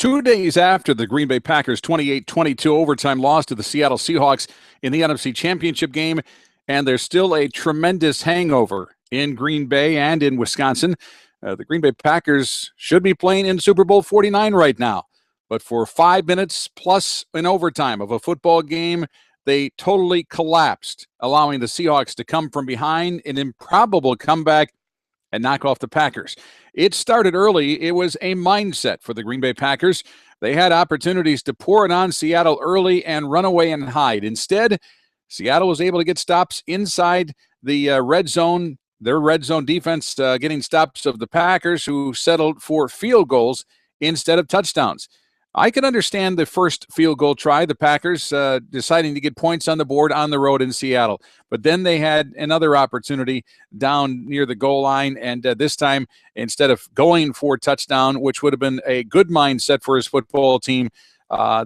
2 days after the Green Bay Packers' 28-22 overtime loss to the Seattle Seahawks in the NFC Championship game, and there's still a tremendous hangover in Green Bay and in Wisconsin. The Green Bay Packers should be playing in Super Bowl 49 right now, but for 5 minutes plus in overtime of a football game, they totally collapsed, allowing the Seahawks to come from behind an improbable comeback and knock off the Packers. It started early. It was a mindset for the Green Bay Packers. They had opportunities to pour it on Seattle early and run away and hide. Instead, Seattle was able to get stops inside the red zone, their red zone defense getting stops of the Packers, who settled for field goals instead of touchdowns. I can understand the first field goal try, the Packers deciding to get points on the board on the road in Seattle. But then they had another opportunity down near the goal line, and this time, instead of going for a touchdown, which would have been a good mindset for his football team,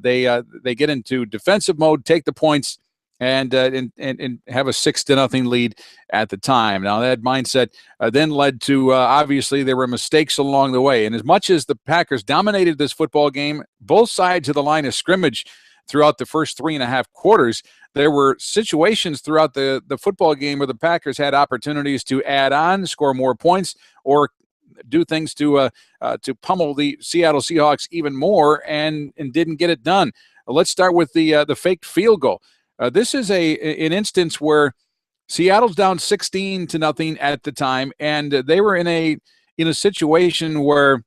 they get into defensive mode, take the points, and have a 6-0 lead at the time. Now, that mindset then led to, obviously, there were mistakes along the way. And as much as the Packers dominated this football game, both sides of the line of scrimmage throughout the first 3.5 quarters, there were situations throughout the football game where the Packers had opportunities to add on, score more points, or do things to pummel the Seattle Seahawks even more, and didn't get it done. Let's start with the faked field goal. This is an instance where Seattle's down 16-0 at the time, and they were in a situation where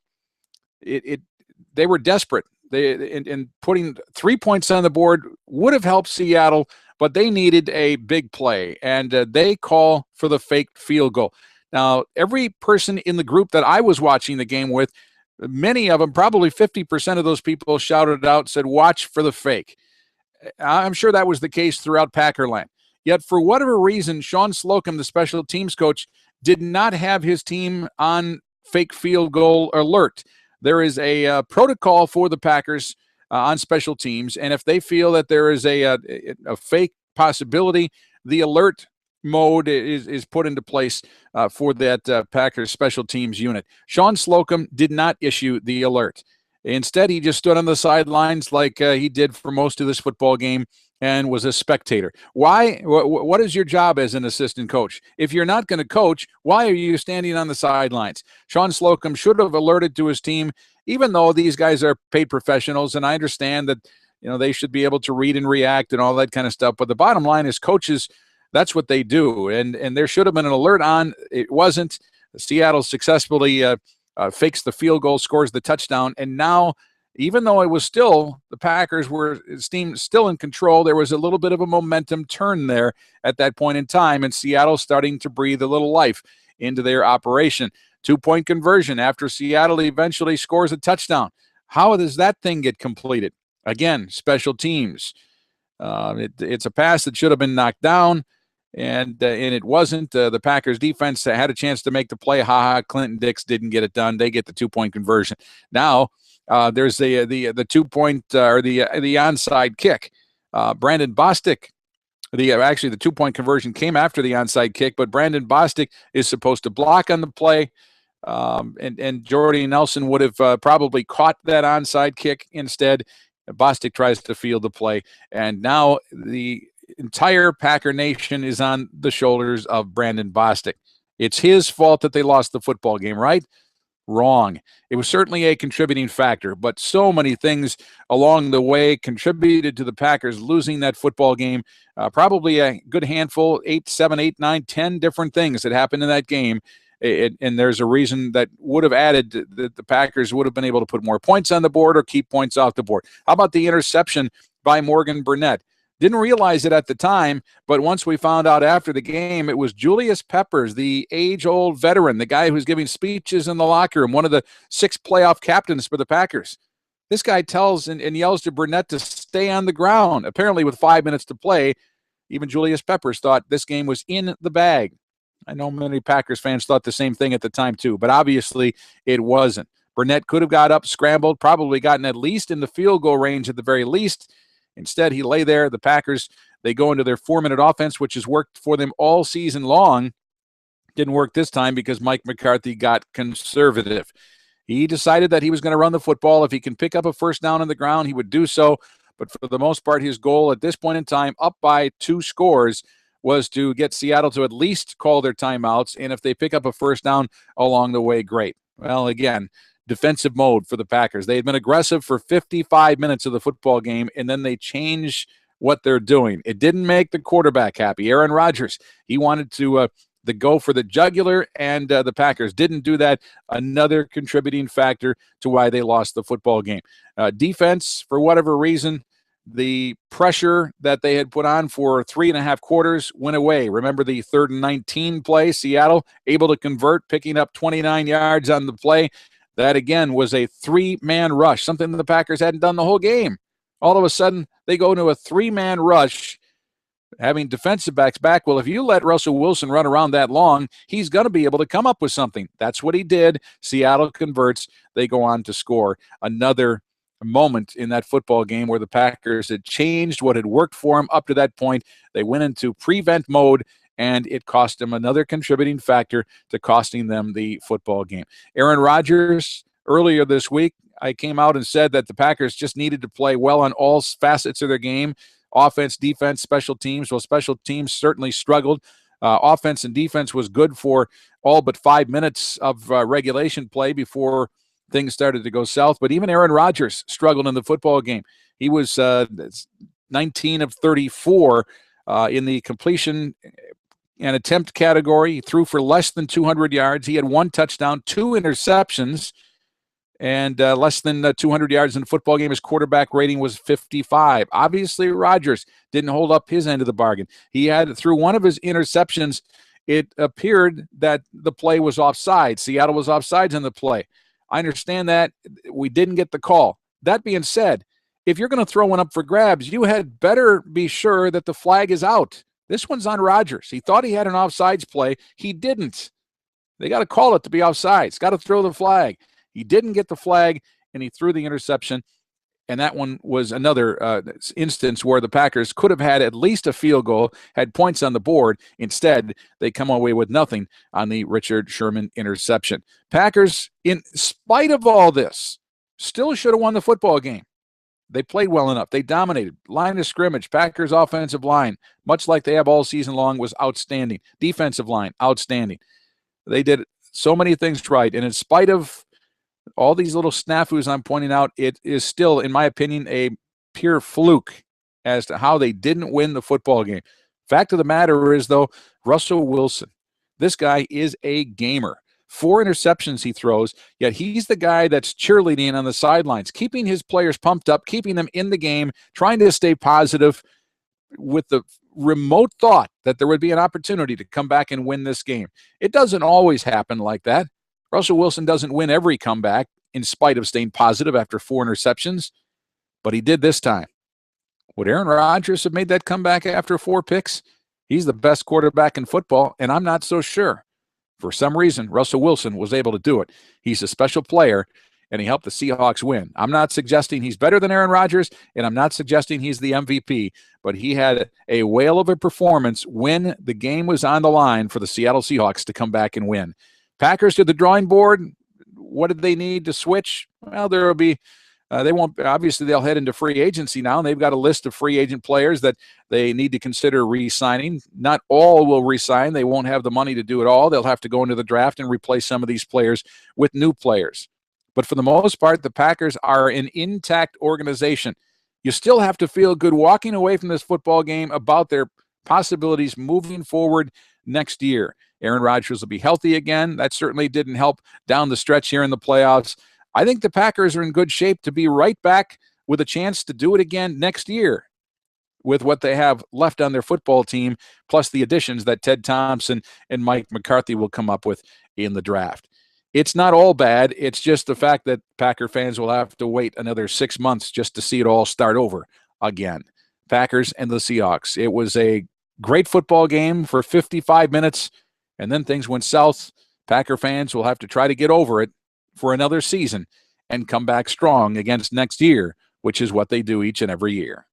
they were desperate. And putting 3 points on the board would have helped Seattle, but they needed a big play, and they call for the faked field goal. Now, every person in the group that I was watching the game with, many of them, probably 50% of those people, shouted out, said, "Watch for the fake." I'm sure that was the case throughout Packerland. Yet, for whatever reason, Sean Slocum, the special teams coach, did not have his team on fake field goal alert. There is a protocol for the Packers on special teams, and if they feel that there is a fake possibility, the alert mode is put into place for that Packers special teams unit. Sean Slocum did not issue the alert. Instead, he just stood on the sidelines like he did for most of this football game and was a spectator. Why? What is your job as an assistant coach? If you're not going to coach, why are you standing on the sidelines? Sean Slocum should have alerted to his team, even though these guys are paid professionals, and I understand that they should be able to read and react and all that kind of stuff. But the bottom line is, coaches, that's what they do, and there should have been an alert on. It wasn't. Seattle successfully fakes the field goal, scores the touchdown, and now, even though it was still, the Packers were still in control, there was a little bit of a momentum turn there at that point in time, and Seattle starting to breathe a little life into their operation. 2-point conversion after Seattle eventually scores a touchdown. How does that thing get completed? Again, special teams. It's a pass that should have been knocked down, and it wasn't. The Packers defense had a chance to make the play. Clinton Dix didn't get it done. They get the 2-point conversion. Now there's the 2-point or the onside kick. Brandon Bostic. The 2-point conversion came after the onside kick, but Brandon Bostic is supposed to block on the play, and Jordy Nelson would have probably caught that onside kick instead. Bostic tries to field the play, and now the entire Packer Nation is on the shoulders of Brandon Bostic. It's his fault that they lost the football game, right? Wrong. It was certainly a contributing factor, but so many things along the way contributed to the Packers losing that football game. Probably a good handful, 7, 8, 9, 10 different things that happened in that game. And there's a reason that would have added that the Packers would have been able to put more points on the board or keep points off the board. How about the interception by Morgan Burnett? Didn't realize it at the time, but once we found out after the game, it was Julius Peppers, the age-old veteran, the guy who's giving speeches in the locker room, one of the 6 playoff captains for the Packers. This guy tells and yells to Burnett to stay on the ground. Apparently, with 5 minutes to play, even Julius Peppers thought this game was in the bag. I know many Packers fans thought the same thing at the time too, but obviously it wasn't. Burnett could have got up, scrambled, probably gotten at least in the field goal range at the very least. Instead, he lay there. The Packers, they go into their 4-minute offense, which has worked for them all season long. Didn't work this time because Mike McCarthy got conservative. He decided that he was going to run the football. If he can pick up a first down on the ground, he would do so. But for the most part, his goal at this point in time, up by 2 scores, was to get Seattle to at least call their timeouts. And if they pick up a first down along the way, great. Well, again, defensive mode for the Packers. They had been aggressive for 55 minutes of the football game, and then they changed what they're doing. It didn't make the quarterback happy. Aaron Rodgers, he wanted to go for the jugular, and the Packers didn't do that. Another contributing factor to why they lost the football game. Defense, for whatever reason, the pressure that they had put on for 3.5 quarters went away. Remember the 3rd and 19 play? Seattle able to convert, picking up 29 yards on the play. That, again, was a 3-man rush, something that the Packers hadn't done the whole game. All of a sudden, they go into a 3-man rush, having defensive backs back. Well, if you let Russell Wilson run around that long, he's going to be able to come up with something. That's what he did. Seattle converts. They go on to score. Another moment in that football game where the Packers had changed what had worked for them up to that point. They went into prevent mode, and it cost them another contributing factor to costing them the football game. Aaron Rodgers, earlier this week, I came out and said that the Packers just needed to play well on all facets of their game. Offense, defense, special teams. Well, special teams certainly struggled. Offense and defense was good for all but 5 minutes of regulation play before things started to go south. But even Aaron Rodgers struggled in the football game. He was 19 of 34 in the completion and attempt category. He threw for less than 200 yards. He had 1 touchdown, 2 interceptions, and less than 200 yards in the football game. His quarterback rating was 55. Obviously, Rodgers didn't hold up his end of the bargain. He had, through one of his interceptions, it appeared that the play was offside. Seattle was offsides in the play. I understand that. We didn't get the call. That being said, if you're going to throw one up for grabs, you had better be sure that the flag is out. This one's on Rodgers. He thought he had an offsides play. He didn't. They got to call it to be offsides. Got to throw the flag. He didn't get the flag, and he threw the interception. And that one was another instance where the Packers could have had at least a field goal, had points on the board. Instead, they come away with nothing on the Richard Sherman interception. Packers, in spite of all this, still should have won the football game. They played well enough. They dominated. Line of scrimmage, Packers offensive line, much like they have all season long, was outstanding. Defensive line, outstanding. They did so many things right. And in spite of all these little snafus I'm pointing out, it is still, in my opinion, a pure fluke as to how they didn't win the football game. Fact of the matter is, though, Russell Wilson, this guy is a gamer. 4 interceptions he throws, yet he's the guy that's cheerleading on the sidelines, keeping his players pumped up, keeping them in the game, trying to stay positive with the remote thought that there would be an opportunity to come back and win this game. It doesn't always happen like that. Russell Wilson doesn't win every comeback in spite of staying positive after 4 interceptions, but he did this time. Would Aaron Rodgers have made that comeback after 4 picks? He's the best quarterback in football, and I'm not so sure. For some reason, Russell Wilson was able to do it. He's a special player, and he helped the Seahawks win. I'm not suggesting he's better than Aaron Rodgers, and I'm not suggesting he's the MVP, but he had a whale of a performance when the game was on the line for the Seattle Seahawks to come back and win. Packers to the drawing board. What did they need to switch? Well, there will be they won't, obviously they'll head into free agency now, and they've got a list of free agent players that they need to consider re-signing. Not all will re-sign. They won't have the money to do it all. They'll have to go into the draft and replace some of these players with new players. But for the most part, the Packers are an intact organization. You still have to feel good walking away from this football game about their possibilities moving forward next year. Aaron Rodgers will be healthy again. That certainly didn't help down the stretch here in the playoffs. I think the Packers are in good shape to be right back with a chance to do it again next year with what they have left on their football team, plus the additions that Ted Thompson and Mike McCarthy will come up with in the draft. It's not all bad. It's just the fact that Packer fans will have to wait another 6 months just to see it all start over again. Packers and the Seahawks. It was a great football game for 55 minutes, and then things went south. Packer fans will have to try to get over it for another season and come back strong against next year, which is what they do each and every year.